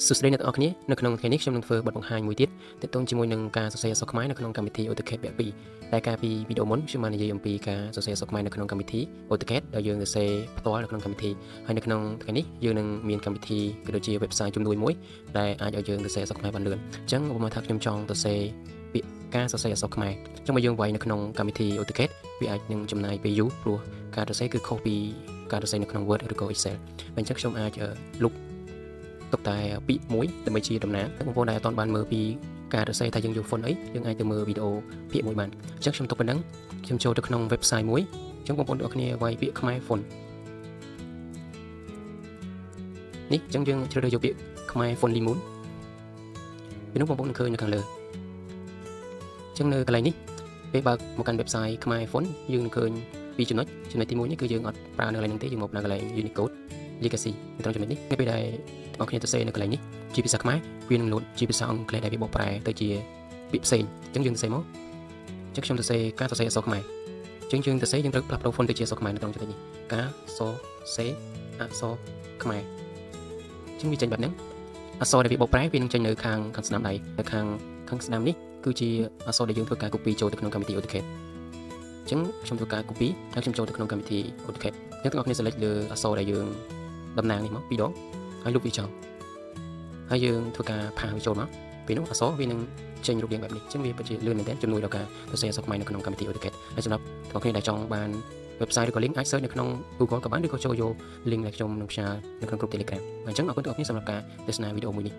សួស្តីអ្នកទាំងអស់គ្នានៅក្នុងថ្ងៃនេះខ្ញុំនឹងធ្វើបទបង្ហាញមួយទៀតទាក់ទងជាមួយនឹងការសរសេរអក្សរខ្មែរនៅក្នុងកម្មវិធី AutoCAD វគ្គ 2 ដែលកាលពីវីដេអូមុនខ្ញុំបាននិយាយអំពីការសរសេរអក្សរខ្មែរនៅក្នុងកម្មវិធី AutoCAD ដែលយើងសរសេរផ្ទាល់នៅក្នុងកម្មវិធីហើយនៅក្នុងថ្ងៃនេះយើងនឹងមានកម្មវិធីក៏ដូចជា website ជំនួយមួយដែលអាចឲ្យយើងសរសេរអក្សរខ្មែរបានលឿនអញ្ចឹងឧបមាថាខ្ញុំចង់សរសេរពាក្យការសរសេរអក្សរខ្មែរអញ្ចឹងបើយើងវាយនៅក្នុងកម្មវិធី AutoCAD វាអាចនឹងចំណាយពេលយូរព្រោះការសរសេរគឺខុសពីការសរសេរនៅក្នុង Word ឬក៏ Excel អញ្ចឹងខ្ញុំអាចលុបទុកតែពាក្យមួយដើម្បីជាតំណាងបងប្អូនដែលអត់បានមើលពីការសរសេរថាយើងយក font អីយើងអាចទៅមើលវីដេអូពាក្យមួយបានអញ្ចឹងខ្ញុំទុកប៉ុណ្ណឹងខ្ញុំចូលទៅក្នុង website មួយអញ្ចឹងបងប្អូនទាំងអស់គ្នាវាយពាក្យខ្មែរ font នេះអញ្ចឹងយើងជ្រើសរើសយកពាក្យខ្មែរ font Limon ពីនោះបងប្អូននឹងឃើញនៅខាងលើអញ្ចឹងនៅកន្លែងនេះពេលបើកមកកាន់ website ខ្មែរ font យើងនឹងឃើញពីចំណុចទី1នេះគឺយើងអត់ប្រើនៅកន្លែងហ្នឹងទេយើងមកប្រើកន្លែង Unicode Legacy នៅត្រង់ចំណុចនេះពេលដែលបងប្អូនសរសេរនៅកន្លែងនេះជាភាសាខ្មែរវានឹងលោតជាភាសាអង់គ្លេសដែលវាបកប្រែទៅជាពាក្យផ្សេងអញ្ចឹងយើងសរសេរមកអញ្ចឹងខ្ញុំសរសេរការសរសេរអក្សរខ្មែរអញ្ចឹងយើងសរសេរយើងត្រូវផ្លាស់ប្ដូរ font ទៅជាអក្សរខ្មែរនៅត្រង់ចំណុចនេះការសរសេរអក្សរខ្មែរអញ្ចឹងវាចេញបែបហ្នឹងអក្សរដែលវាបកប្រែវានឹងចេញនៅខាងស្នាមដៃនៅខាងស្នាមនេះគឺជាអក្សរដែលយើងធ្វើការ copy ចូលទៅក្នុងកម្មវិធី AutoCAD អញ្ចឹងខ្ញុំធ្វើការ copy ហើយខ្ញុំចូលទៅក្នុងកម្មវិធី AutoCAD អញ្ចឹងទាំងអស់គ្នា select លើអក្សរដែលយើងតំណាងនេះមក2ដងហើយលុបវាចោលហើយយើងធ្វើការផាសវាចូលមកពេលនោះអក្សរវានឹងចេញរូបរាងបែបនេះអញ្ចឹងវាពិតជាលឿនមែនទែនជំនួយដល់ការសរសេរអក្សរខ្មែរនៅក្នុងកម្មវិធី AutoCAD ហើយសម្រាប់បងប្អូនដែលចង់បាន website ឬក៏ link អាច search នៅក្នុង Google ក៏បានឬក៏ចូលយក link ដែលខ្ញុំនឹងផ្សាយនៅក្នុង group Telegram អញ្ចឹងអរគុណបងប្អូនសម្រាប់ការទស្សនាវីដេអូមួយនេះ